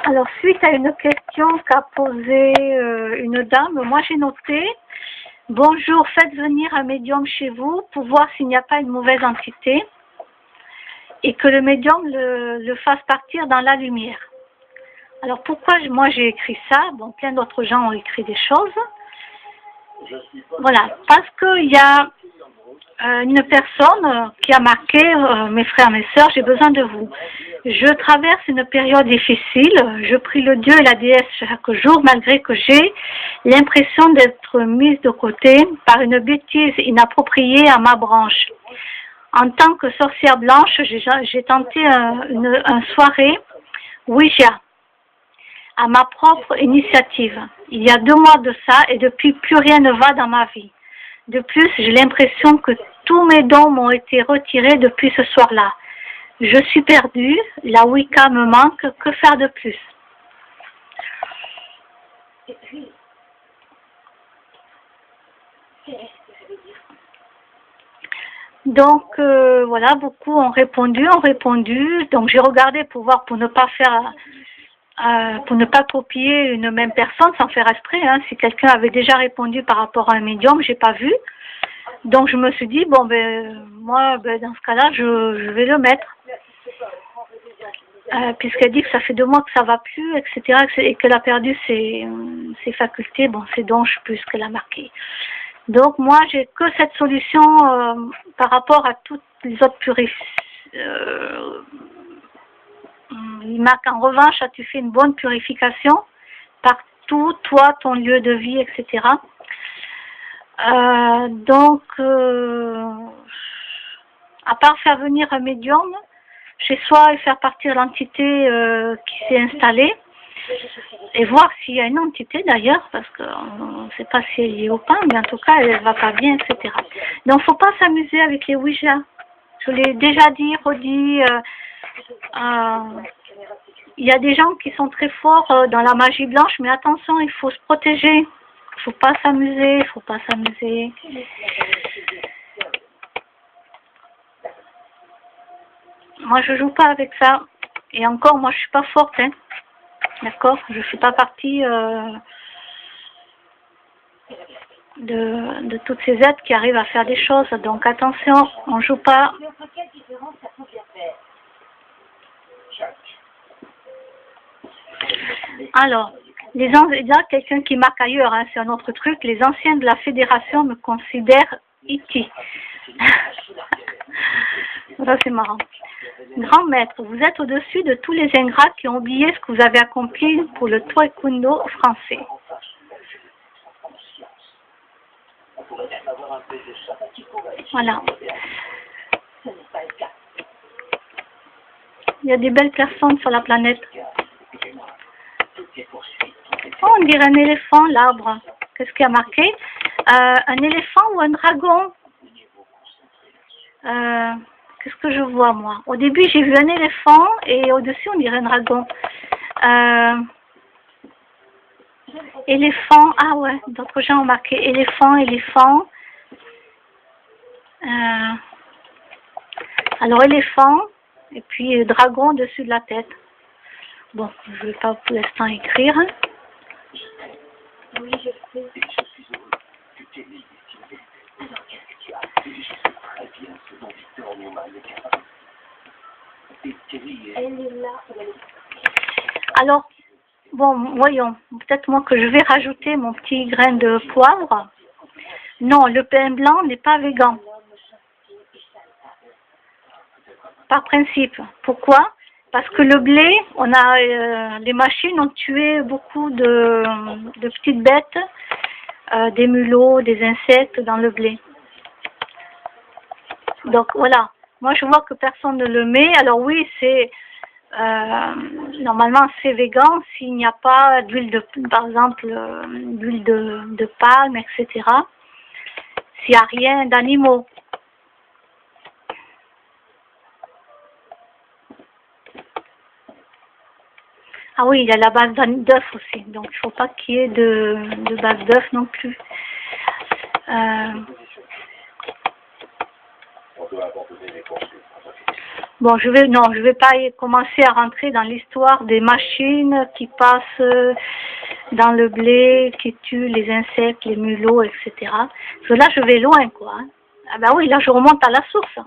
Alors, suite à une question qu'a posée une dame, moi j'ai noté: bonjour, faites venir un médium chez vous pour voir s'il n'y a pas une mauvaise entité et que le médium le fasse partir dans la lumière. Alors pourquoi moi j'ai écrit ça? Bon, plein d'autres gens ont écrit des choses. Voilà, parce qu'il y a une personne qui a marqué: mes frères, mes sœurs, j'ai besoin de vous. Je traverse une période difficile, je prie le Dieu et la déesse chaque jour, malgré que j'ai l'impression d'être mise de côté par une bêtise inappropriée à ma branche. En tant que sorcière blanche, j'ai tenté une soirée Ouija à ma propre initiative. Il y a 2 mois de ça, et depuis plus rien ne va dans ma vie. De plus, j'ai l'impression que tous mes dons m'ont été retirés depuis ce soir-là. Je suis perdue, la Wicca me manque, que faire de plus? Donc voilà, beaucoup ont répondu. Donc j'ai regardé pour voir, pour ne pas faire, pour ne pas copier une même personne sans faire exprès. Hein. Si quelqu'un avait déjà répondu par rapport à un médium, j'ai pas vu. Donc je me suis dit, bon ben moi, dans ce cas-là, je vais le mettre. Puisqu'elle dit que ça fait 2 mois que ça va plus, etc., et qu'elle a perdu ses facultés, bon, ses dons, je sais plus ce qu'elle a marqué. Donc moi, j'ai que cette solution par rapport à toutes les autres il marque: en revanche, as-tu fait une bonne purification partout, toi, ton lieu de vie, etc. Donc, à part faire venir un médium chez soi et faire partir l'entité qui s'est installée, et voir s'il y a une entité d'ailleurs, parce qu'on ne sait pas si elle est au pain, mais en tout cas elle ne va pas bien, etc. Donc il ne faut pas s'amuser avec les Ouija. Je l'ai déjà dit, redit. Il y a des gens qui sont très forts dans la magie blanche, mais attention, il faut se protéger. Il ne faut pas s'amuser, il ne faut pas s'amuser. Moi, je joue pas avec ça. Et encore, moi, je suis pas forte, hein. D'accord? Je ne fais pas partie de toutes ces êtres qui arrivent à faire des choses. Donc, attention, on ne joue pas. Alors, il y a quelqu'un qui marque ailleurs, hein, c'est un autre truc. Les anciens de la fédération me considèrent E.T. Ça, c'est marrant. Grand maître, vous êtes au-dessus de tous les ingrats qui ont oublié ce que vous avez accompli pour le taekwondo français. Voilà. Il y a des belles personnes sur la planète. Oh, on dirait un éléphant, l'arbre. Qu'est-ce qu'il y a marqué? Un éléphant ou un dragon? Qu'est-ce que je vois, moi? Au début, j'ai vu un éléphant et au-dessus, on dirait un dragon. Éléphant, ah ouais, d'autres gens ont marqué éléphant, éléphant. Alors, éléphant, et puis dragon dessus de la tête. Bon, je ne vais pas pour l'instant écrire. Oui, je sais. Alors, bon, voyons, peut-être moi que je vais rajouter mon petit grain de poivre. Non, le pain blanc n'est pas végan. Par principe. Pourquoi? Parce que le blé, les machines ont tué beaucoup de petites bêtes, des mulots, des insectes dans le blé. Donc voilà, moi je vois que personne ne le met. Alors oui, c'est normalement c'est végan s'il n'y a pas d'huile par exemple, d'huile de palme, etc. S'il n'y a rien d'animaux. Ah oui, il y a la base d'œuf aussi, donc il ne faut pas qu'il y ait de base d'œuf non plus. Bon, non, je vais pas commencer à rentrer dans l'histoire des machines qui passent dans le blé, qui tuent les insectes, les mulots, etc. Parce que là, je vais loin, quoi. Hein. Ah ben oui, là, je remonte à la source.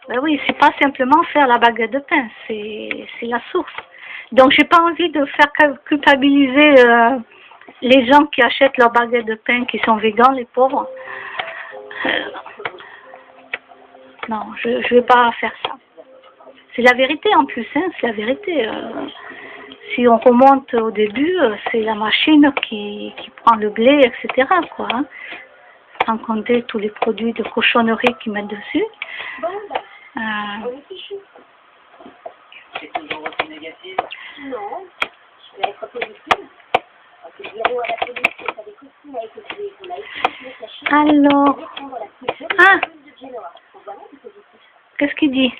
Ben oui, c'est pas simplement faire la baguette de pain, c'est la source. Donc, j'ai pas envie de faire culpabiliser les gens qui achètent leur baguette de pain, qui sont végans, les pauvres. Non, je vais pas faire ça. C'est la vérité en plus, hein, c'est la vérité. Si on remonte au début, c'est la machine qui prend le blé, etc. quoi. Hein, sans compter tous les produits de cochonnerie qu'ils mettent dessus. C'est toujours aussi négatif? Non, je vais être positive. Parce que zéro à la police, ça des costumes à écouter, qu'on a écouté la Chine. Alors, ah, qu'est-ce qu'il dit?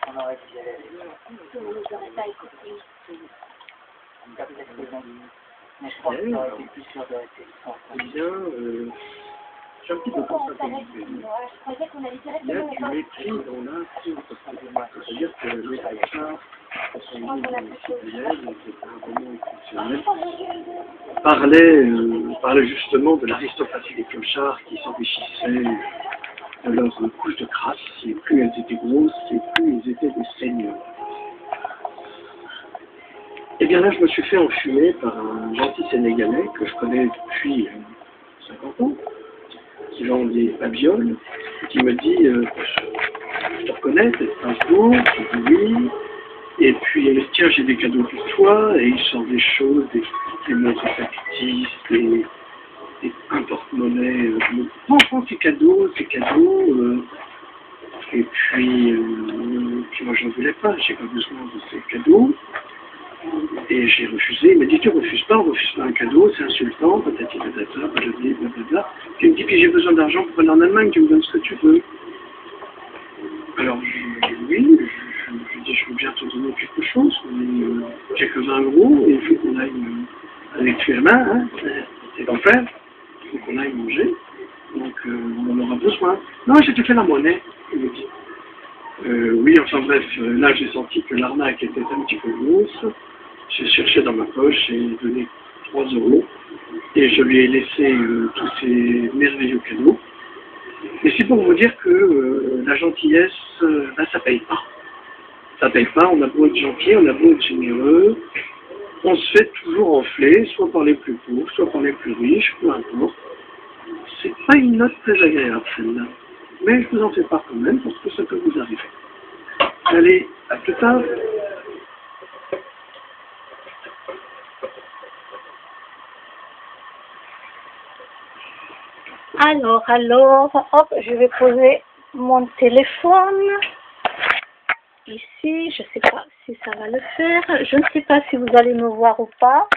Mais je crois que ça aurait été plus sûr d'arrêter. J'ai un petit peu constaté il y a du mépris dans l'insulte, c'est-à-dire que le médecin, à son niveau citoyen, qui était un roman exceptionnel, parlait justement de l'aristocratie des clochards qui s'enrichissaient de leur couche de crasse, et plus elles étaient grosses, et plus ils étaient des seigneurs. Et bien là, je me suis fait enfumer par un gentil Sénégalais que je connais depuis 50 ans, qui vend des babioles, qui me dit je te reconnais, t'es de Strasbourg, je dis oui, et puis tiens, j'ai des cadeaux pour toi, et il sort des choses, des montres factices, des un porte-monnaie, prends tes cadeaux, et puis moi j'en voulais pas, j'ai pas besoin de ces cadeaux. Et j'ai refusé, il m'a dit tu refuses pas, on refuse pas un cadeau, c'est insultant, patati patata, blablabla, blablabla. Puis il me dit puis j'ai besoin d'argent pour aller en Allemagne, tu me donnes ce que tu veux. Alors oui, je dis je veux bien te donner quelque chose, mais j'ai que 20 euros et il faut qu'on aille avec tuer la main, hein, c'est l'enfer, il faut qu'on aille manger, donc on en aura besoin. Non, j'ai te fait la monnaie, il me dit. Oui, enfin bref, là j'ai senti que l'arnaque était un petit peu grosse. J'ai cherché dans ma poche, j'ai donné 3 euros et je lui ai laissé tous ces merveilleux cadeaux. Mais c'est pour vous dire que la gentillesse, ça paye pas. Ça paye pas, on a beau être gentil, on a beau être généreux, on se fait toujours enfler, soit par les plus pauvres, soit par les plus riches, peu importe. C'est pas une note très agréable celle-là. Mais je vous en fais part quand même parce que ça peut vous arriver. Allez, à plus tard. Alors, hop, je vais poser mon téléphone ici. Je ne sais pas si ça va le faire. Je ne sais pas si vous allez me voir ou pas.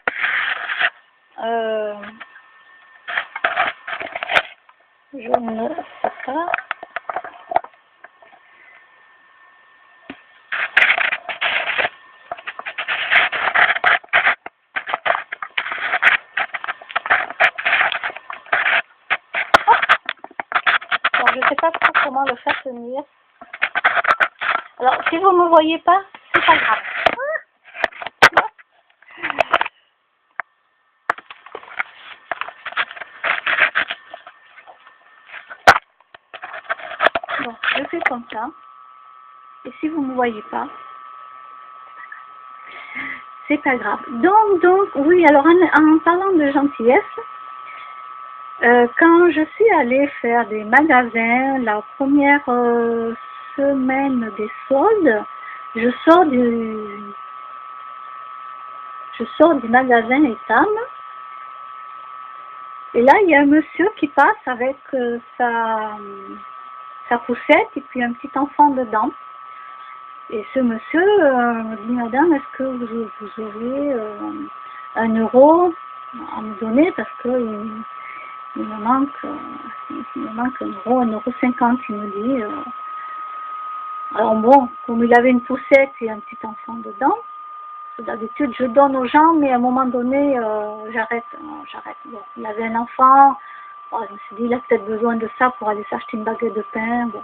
Je ne sais pas. Je ne sais pas trop comment le faire tenir. Alors, si vous ne me voyez pas, c'est pas grave. Bon, je fais comme ça. Et si vous ne me voyez pas, c'est pas grave. Donc, oui, alors en parlant de gentillesse, quand je suis allée faire des magasins, la première semaine des soldes, je sors du magasin Etam, et là il y a un monsieur qui passe avec sa poussette et puis un petit enfant dedans. Et ce monsieur me dit, madame, est-ce que vous auriez 1 euro à me donner parce que il me manque 1 euro, 1,50 €, il me dit. Alors bon, comme il avait une poussette et un petit enfant dedans, d'habitude je donne aux gens, mais à un moment donné, j'arrête. Bon, il avait un enfant, bon, je me suis dit, il a peut-être besoin de ça pour aller s'acheter une baguette de pain. Bon.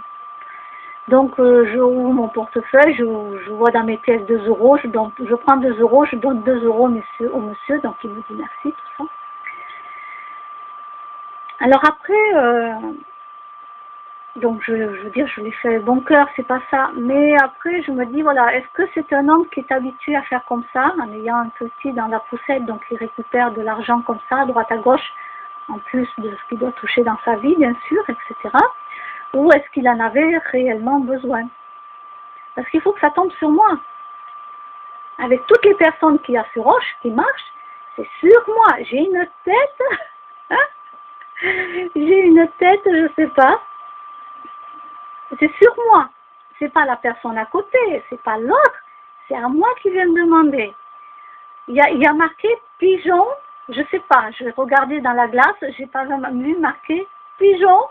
Donc, je ouvre mon portefeuille, je vois dans mes pièces 2 euros, je prends 2 euros, je donne 2 euros au monsieur, donc il me dit merci, tout ça. Alors après, donc je veux dire, je l'ai fait bon cœur, c'est pas ça. Mais après, je me dis, voilà, est-ce que c'est un homme qui est habitué à faire comme ça, en ayant un petit dans la poussette, donc il récupère de l'argent comme ça, à droite à gauche, en plus de ce qu'il doit toucher dans sa vie, bien sûr, etc. Ou est-ce qu'il en avait réellement besoin? Parce qu'il faut que ça tombe sur moi. Avec toutes les personnes qu'il y a sur Roche, qui marchent, c'est sur moi. J'ai une tête, j'ai une tête, je sais pas. C'est sur moi. C'est pas la personne à côté, c'est pas l'autre. C'est à moi qui vient me demander. Il y a marqué pigeon, je sais pas, je vais regarder dans la glace, j'ai pas vu marqué pigeon,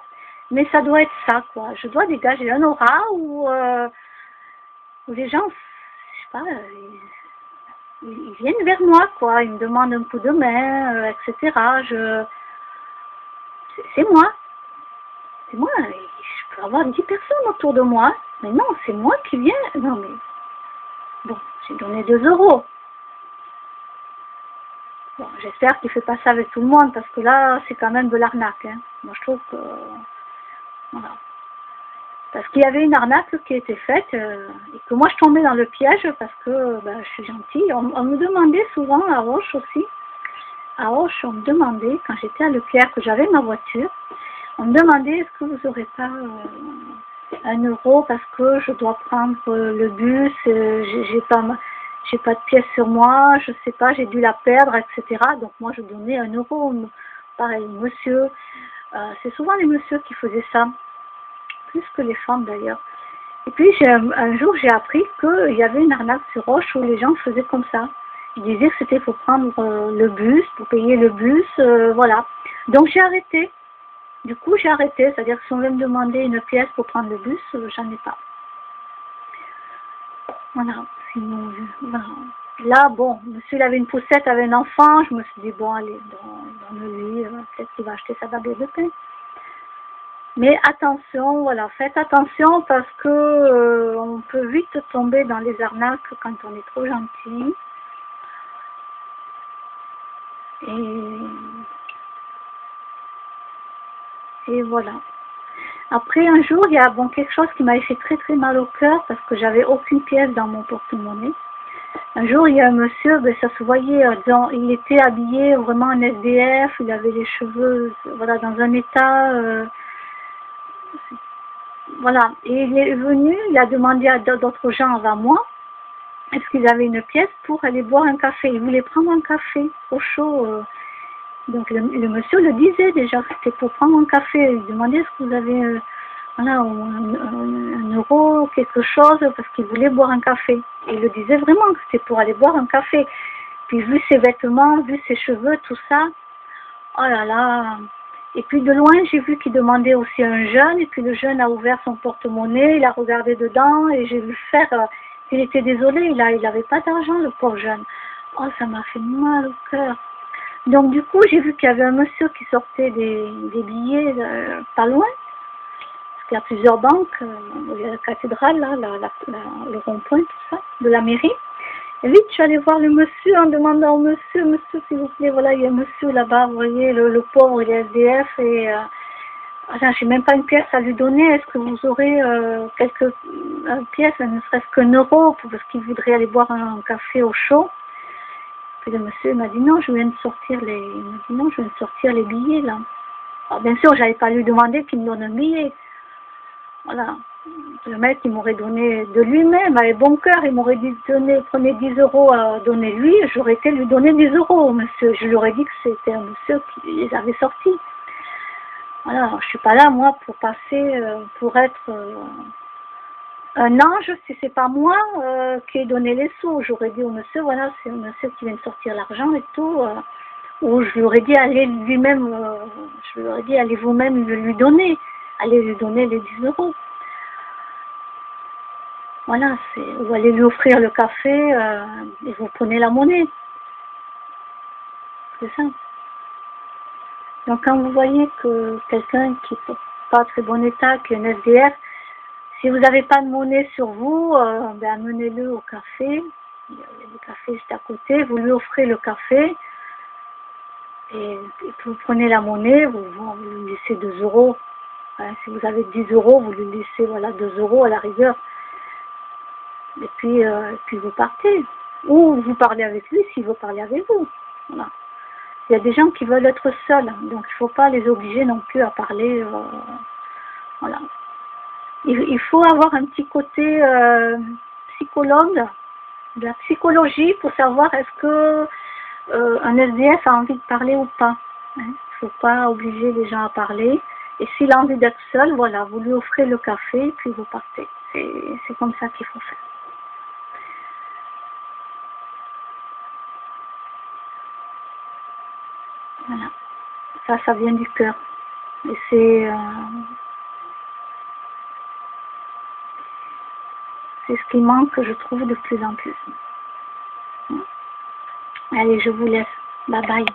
mais ça doit être ça, quoi. Je dois dégager un aura où les gens, je sais pas, ils viennent vers moi, quoi. Ils me demandent un coup de main, etc. C'est moi. C'est moi. Je peux avoir 10 personnes autour de moi, mais non, c'est moi qui viens. Non, mais bon, j'ai donné 2 euros. Bon, j'espère qu'il ne fait pas ça avec tout le monde, parce que là, c'est quand même de l'arnaque. Hein. Moi, je trouve que... Voilà. Parce qu'il y avait une arnaque qui était faite, et que moi, je tombais dans le piège, parce que ben, je suis gentille. On me demandait souvent, à Roche aussi, à Roche, on me demandait, quand j'étais à Leclerc, que j'avais ma voiture, on me demandait, est-ce que vous n'aurez pas 1 euro, parce que je dois prendre le bus, j'ai pas de pièces sur moi, je sais pas, j'ai dû la perdre, etc. Donc moi je donnais 1 euro. Pareil, monsieur, c'est souvent les messieurs qui faisaient ça, plus que les femmes d'ailleurs. Et puis un jour j'ai appris qu'il y avait une arnaque sur Roche où les gens faisaient comme ça. Ils disaient que c'était pour prendre le bus, pour payer le bus, voilà. Donc j'ai arrêté. Du coup j'ai arrêté, c'est-à-dire que si on veut me demander une pièce pour prendre le bus, j'en ai pas. Voilà. Sinon, voilà. Là, bon, monsieur il avait une poussette, avait un enfant, je me suis dit, bon, allez, donne-lui, peut-être qu'il va acheter sa baguette de pain. Mais attention, voilà, faites attention parce que on peut vite tomber dans les arnaques quand on est trop gentil. Et voilà. Après, un jour, il y a quelque chose qui m'a fait très très mal au cœur parce que j'avais aucune pièce dans mon porte-monnaie. Un jour, il y a un monsieur, ça se voyait, il était habillé vraiment en SDF, il avait les cheveux, voilà, dans un état, voilà. Et il est venu, il a demandé à d'autres gens avant moi, est-ce qu'ils avaient une pièce pour aller boire un café. Il voulait prendre un café au chaud. Donc le monsieur le disait déjà que c'était pour prendre un café. Il demandait est-ce que vous avez voilà, 1 euro, quelque chose, parce qu'il voulait boire un café. Et il le disait vraiment que c'était pour aller boire un café. Puis vu ses vêtements, vu ses cheveux, tout ça, oh là là. Et puis de loin, j'ai vu qu'il demandait aussi à un jeune, et puis le jeune a ouvert son porte-monnaie, il a regardé dedans, et j'ai vu faire, il était désolé, il n'avait pas d'argent, le pauvre jeune. Oh, ça m'a fait mal au cœur. Donc du coup, j'ai vu qu'il y avait un monsieur qui sortait des billets pas loin. Il y a plusieurs banques, il y a la cathédrale, là, le rond-point, tout ça, de la mairie. Et vite, je suis allée voir le monsieur en demandant au monsieur, s'il vous plaît, voilà, il y a un monsieur là-bas, vous voyez, le pauvre, il est SDF, et j'ai même pas une pièce à lui donner, est-ce que vous aurez quelques pièces, ne serait-ce qu'1 euro, parce qu'il voudrait aller boire un café au chaud. Puis le monsieur m'a dit non, je viens de sortir les billets, là. Alors bien sûr, j'avais pas lui demander qu'il me donne un billet. Voilà. Le mec, il m'aurait donné de lui-même, avec bon cœur, il m'aurait dit prenez 10 euros à donner lui, j'aurais été lui donner 10 euros, monsieur. Je lui aurais dit que c'était un monsieur qui les avait sortis. Voilà, alors, je suis pas là, moi, pour passer, pour être un ange, si c'est pas moi qui ai donné les sous. J'aurais dit au monsieur, voilà, c'est un monsieur qui vient de sortir l'argent et tout. Ou je lui aurais dit, allez lui-même, je lui aurais dit, allez vous-même lui donner. Allez lui donner les 10 euros. Voilà, ou allez lui offrir le café et vous prenez la monnaie. C'est ça. Donc quand vous voyez que quelqu'un qui n'est pas très bon état, qui est un SDF, Si vous n'avez pas de monnaie sur vous, ben amenez-le au café. Il y a le café juste à côté. Vous lui offrez le café. Et vous prenez la monnaie, vous lui laissez 2 euros. Hein, si vous avez 10 euros, vous lui laissez voilà, 2 euros à la rigueur. Et puis vous partez. Ou vous parlez avec lui s'il veut parler avec vous. Voilà. Il y a des gens qui veulent être seuls, donc il ne faut pas les obliger non plus à parler. Voilà. Il faut avoir un petit côté psychologue, de la psychologie pour savoir est-ce que un SDF a envie de parler ou pas. Il ne faut pas obliger les gens à parler. Et s'il a envie d'être seul, voilà, vous lui offrez le café et puis vous partez. C'est comme ça qu'il faut faire. Voilà. Ça vient du cœur. Et c'est ce qui manque, je trouve, de plus en plus. Allez, je vous laisse. Bye bye.